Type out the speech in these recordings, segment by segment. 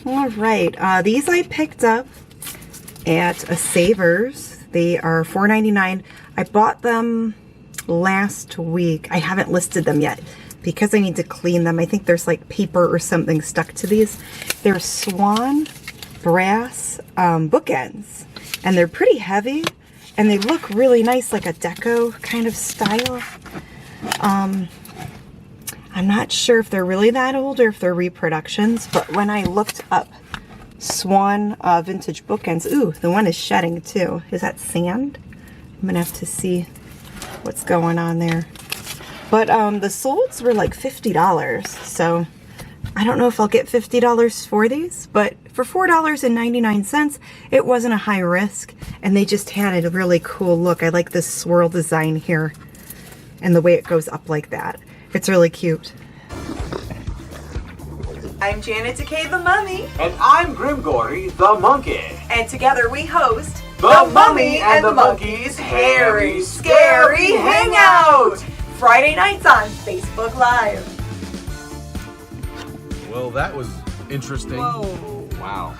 All right, these I picked up at a Savers. They are $4.99. I bought them last week. I haven't listed them yet because I need to clean them. I think there's like paper or something stuck to these. They're Swan brass bookends, and they're pretty heavy, and they look really nice, like a deco kind of style. I'm not sure if they're really that old or if they're reproductions, but when I looked up Swan vintage bookends, ooh, the one is shedding too. Is that sand? I'm gonna have to see what's going on there. But the solds were like $50, so I don't know if I'll get $50 for these, but for $4.99, it wasn't a high risk, and they just had a really cool look. I like this swirl design here and the way it goes up like that. It's really cute. I'm Janet Decay the Mummy. And I'm Grimm Gorri the Monkey. And together we host the Mummy and the Monkey's Hairy Scary Hangout! Friday nights on Facebook Live. Well, that was interesting. Whoa. Wow.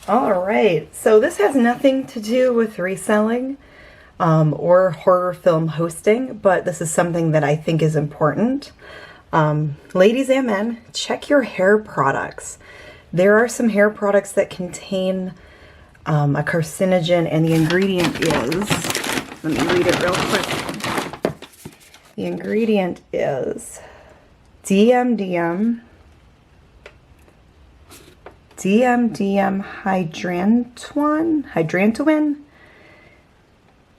All right, so this has nothing to do with reselling or horror film hosting, but this is something that I think is important. Ladies and men, check your hair products. There are some hair products that contain a carcinogen, and the ingredient is, let me read it real quick. The ingredient is DMDM hydrantoin.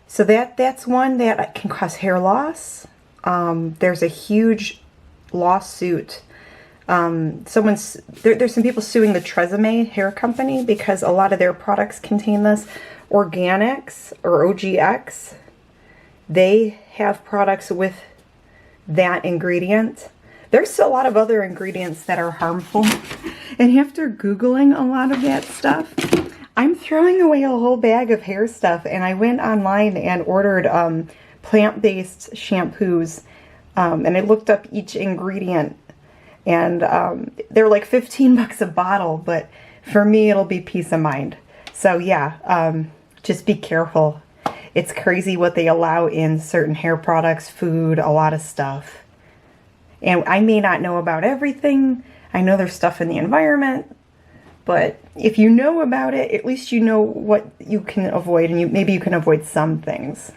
So that's one that can cause hair loss. There's a huge lawsuit. There's some people suing the Tresemme hair company because a lot of their products contain this. Organics or OGX, they have products with that ingredient. There's a lot of other ingredients that are harmful, and after Googling a lot of that stuff, I'm throwing away a whole bag of hair stuff, and I went online and ordered plant-based shampoos, and I looked up each ingredient, and they're like 15 bucks a bottle, but for me it'll be peace of mind. So yeah, just be careful. It's crazy what they allow in certain hair products, food, a lot of stuff. And I may not know about everything. I know there's stuff in the environment, but if you know about it, at least you know what you can avoid, and maybe you can avoid some things.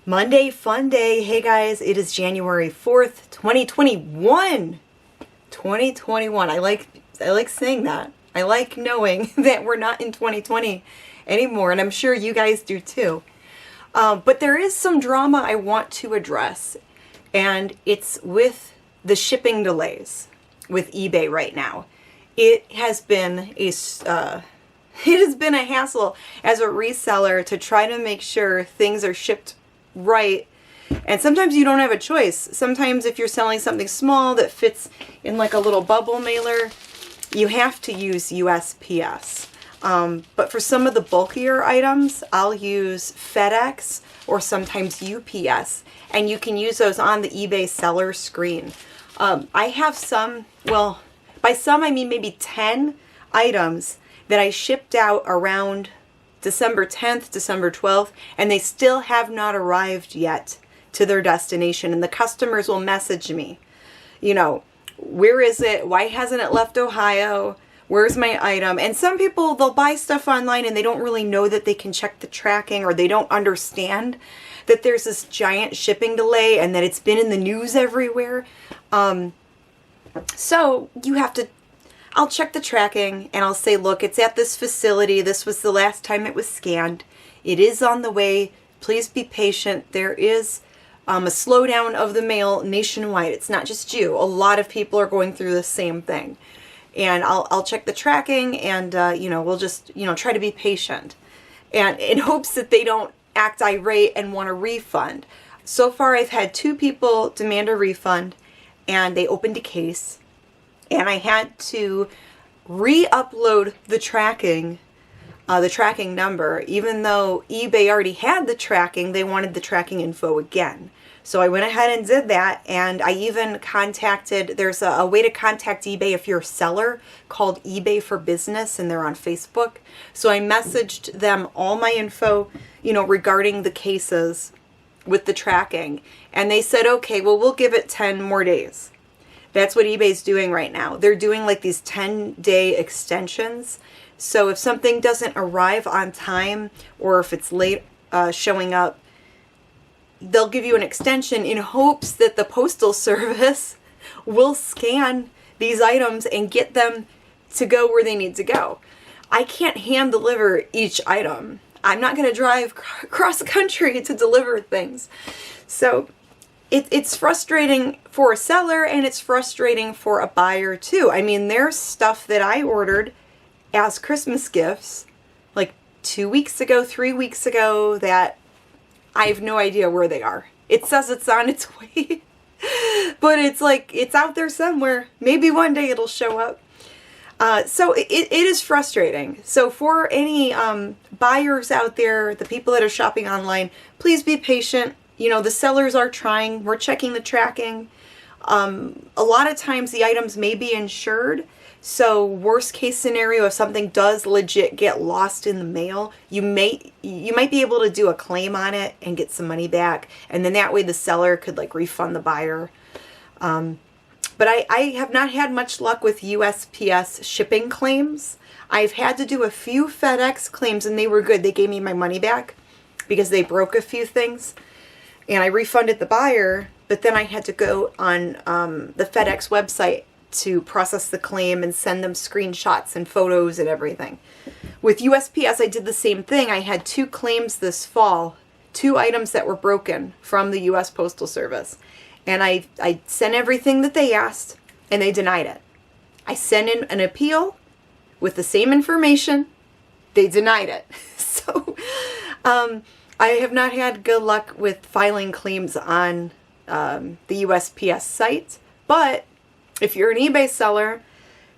Monday fun day. Hey guys, it is January 4th, 2021. 2021. I like saying that. I like knowing that we're not in 2020 anymore, and I'm sure you guys do too. But there is some drama I want to address, and it's with the shipping delays with eBay right now. It has been a hassle as a reseller to try to make sure things are shipped right, and sometimes you don't have a choice. Sometimes if you're selling something small that fits in like a little bubble mailer, you have to use USPS. But for some of the bulkier items, I'll use FedEx or sometimes UPS, and you can use those on the eBay seller screen. I have some, well, by some I mean maybe 10 items that I shipped out around December 10th, December 12th, and they still have not arrived yet to their destination, and the customers will message me, you know, where is it? Why hasn't it left Ohio? Where's my item? And some people, they'll buy stuff online and they don't really know that they can check the tracking, or they don't understand that there's this giant shipping delay and that it's been in the news everywhere. So you have to, I'll check the tracking and I'll say, look, it's at this facility. This was the last time it was scanned. It is on the way. Please be patient. There is a slowdown of the mail nationwide. It's not just you. A lot of people are going through the same thing. And I'll check the tracking, and you know, we'll just, you know, try to be patient, and in hopes that they don't act irate and want a refund. So far I've had 2 people demand a refund, and they opened a case, and I had to re-upload the tracking the tracking number. Even though eBay already had the tracking, they wanted the tracking info again. So I went ahead and did that, and I even contacted, there's a way to contact eBay if you're a seller called eBay for Business, and they're on Facebook. So I messaged them all my info, regarding the cases with the tracking. And they said, okay, well, we'll give it 10 more days. That's what eBay's doing right now. They're doing like these 10-day extensions. So if something doesn't arrive on time, or if it's late showing up, they'll give you an extension in hopes that the Postal Service will scan these items and get them to go where they need to go. I can't hand deliver each item. I'm not going to drive across the country to deliver things. So it's frustrating for a seller, and it's frustrating for a buyer too. I mean, there's stuff that I ordered as Christmas gifts like 2 weeks ago, 3 weeks ago, that I have no idea where they are. It says it's on its way, but it's like, it's out there somewhere. Maybe one day it'll show up. So it is frustrating. So for any buyers out there, the people that are shopping online, please be patient. The sellers are trying. We're checking the tracking. A lot of times the items may be insured. So worst case scenario, if something does legit get lost in the mail, you might be able to do a claim on it and get some money back. And then that way the seller could like refund the buyer. But I have not had much luck with USPS shipping claims. I've had to do a few FedEx claims, and they were good. They gave me my money back because they broke a few things. And I refunded the buyer, but then I had to go on the FedEx website to process the claim and send them screenshots and photos and everything. With USPS, I did the same thing. I had 2 claims this fall, 2 items that were broken from the US Postal Service. And I sent everything that they asked, and they denied it. I sent in an appeal with the same information. They denied it. So I have not had good luck with filing claims on the USPS site. But if you're an eBay seller,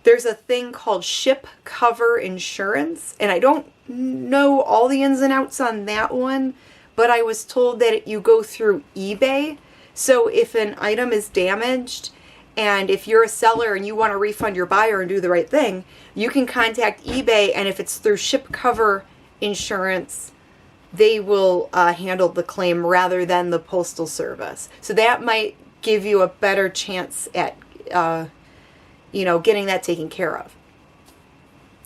there's a thing called ship cover insurance. And I don't know all the ins and outs on that one, but I was told that you go through eBay. So if an item is damaged, and if you're a seller and you want to refund your buyer and do the right thing, you can contact eBay, and if it's through ship cover insurance, they will handle the claim rather than the Postal Service. So that might give you a better chance at, getting that taken care of.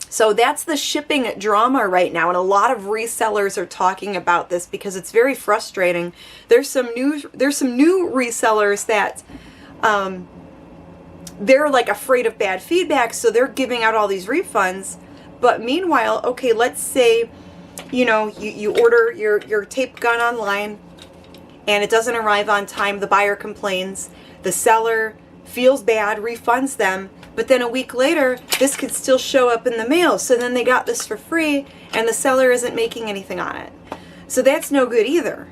So that's the shipping drama right now, and a lot of resellers are talking about this because it's very frustrating. There's some new resellers that they're like afraid of bad feedback, so they're giving out all these refunds. But meanwhile, okay, let's say you order your tape gun online and it doesn't arrive on time. The buyer complains. The seller feels bad, refunds them. But then a week later, this could still show up in the mail. So then they got this for free, and the seller isn't making anything on it. So that's no good either.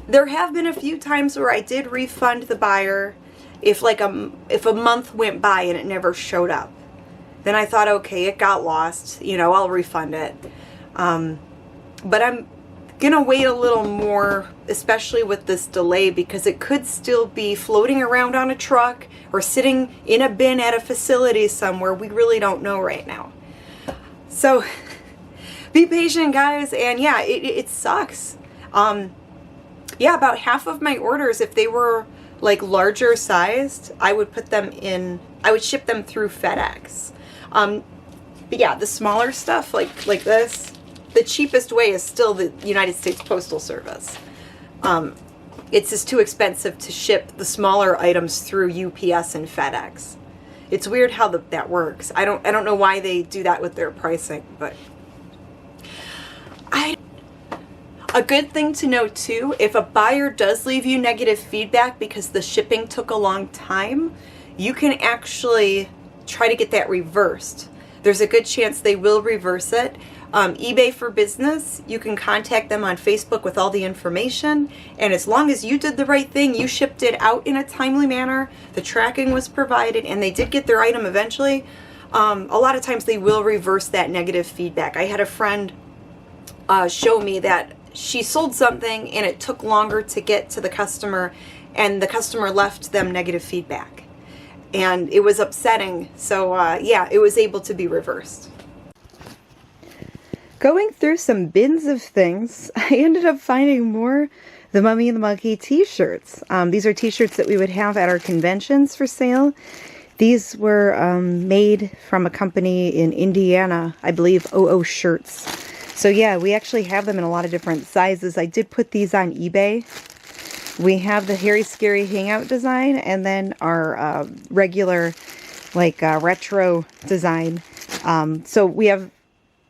There have been a few times where I did refund the buyer if a month went by and it never showed up. Then I thought, okay, it got lost. I'll refund it. But I'm going to wait a little more, especially with this delay, because it could still be floating around on a truck or sitting in a bin at a facility somewhere. We really don't know right now. So be patient, guys. And yeah, it sucks. About half of my orders, if they were like larger sized, I would ship them through FedEx. But yeah, the smaller stuff like this, the cheapest way is still the United States Postal Service. It's just too expensive to ship the smaller items through UPS and FedEx. It's weird how that works. I don't know why they do that with their pricing, but a good thing to know too, if a buyer does leave you negative feedback because the shipping took a long time, you can actually try to get that reversed. There's a good chance they will reverse it. eBay for Business, you can contact them on Facebook with all the information, and as long as you did the right thing, you shipped it out in a timely manner, the tracking was provided, and they did get their item eventually, a lot of times they will reverse that negative feedback. I had a friend show me that she sold something and it took longer to get to the customer, and the customer left them negative feedback. And it was upsetting. So yeah, it was able to be reversed. Going through some bins of things, I ended up finding more the Mummy and the Monkey t-shirts. These are t-shirts that we would have at our conventions for sale. These were made from a company in Indiana, I believe, OO Shirts. So yeah, we actually have them in a lot of different sizes. I did put these on eBay. We have the Hairy Scary Hangout design, and then our regular, like, retro design. So we have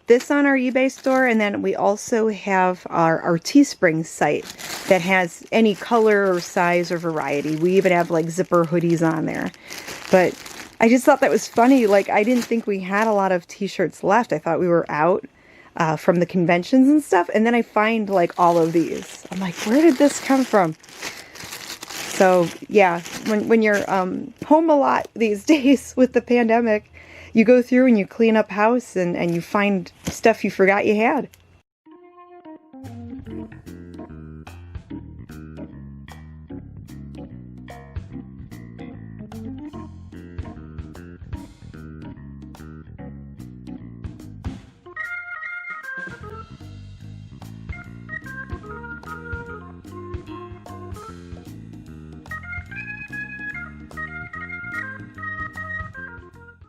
this on our eBay store, and then we also have our Teespring site that has any color or size or variety. We even have, like, zipper hoodies on there. But I just thought that was funny. Like, I didn't think we had a lot of t-shirts left. I thought we were out from the conventions and stuff, and then I find, like, all of these. I'm like, where did this come from? So yeah, when you're home a lot these days with the pandemic, you go through and you clean up house and you find stuff you forgot you had.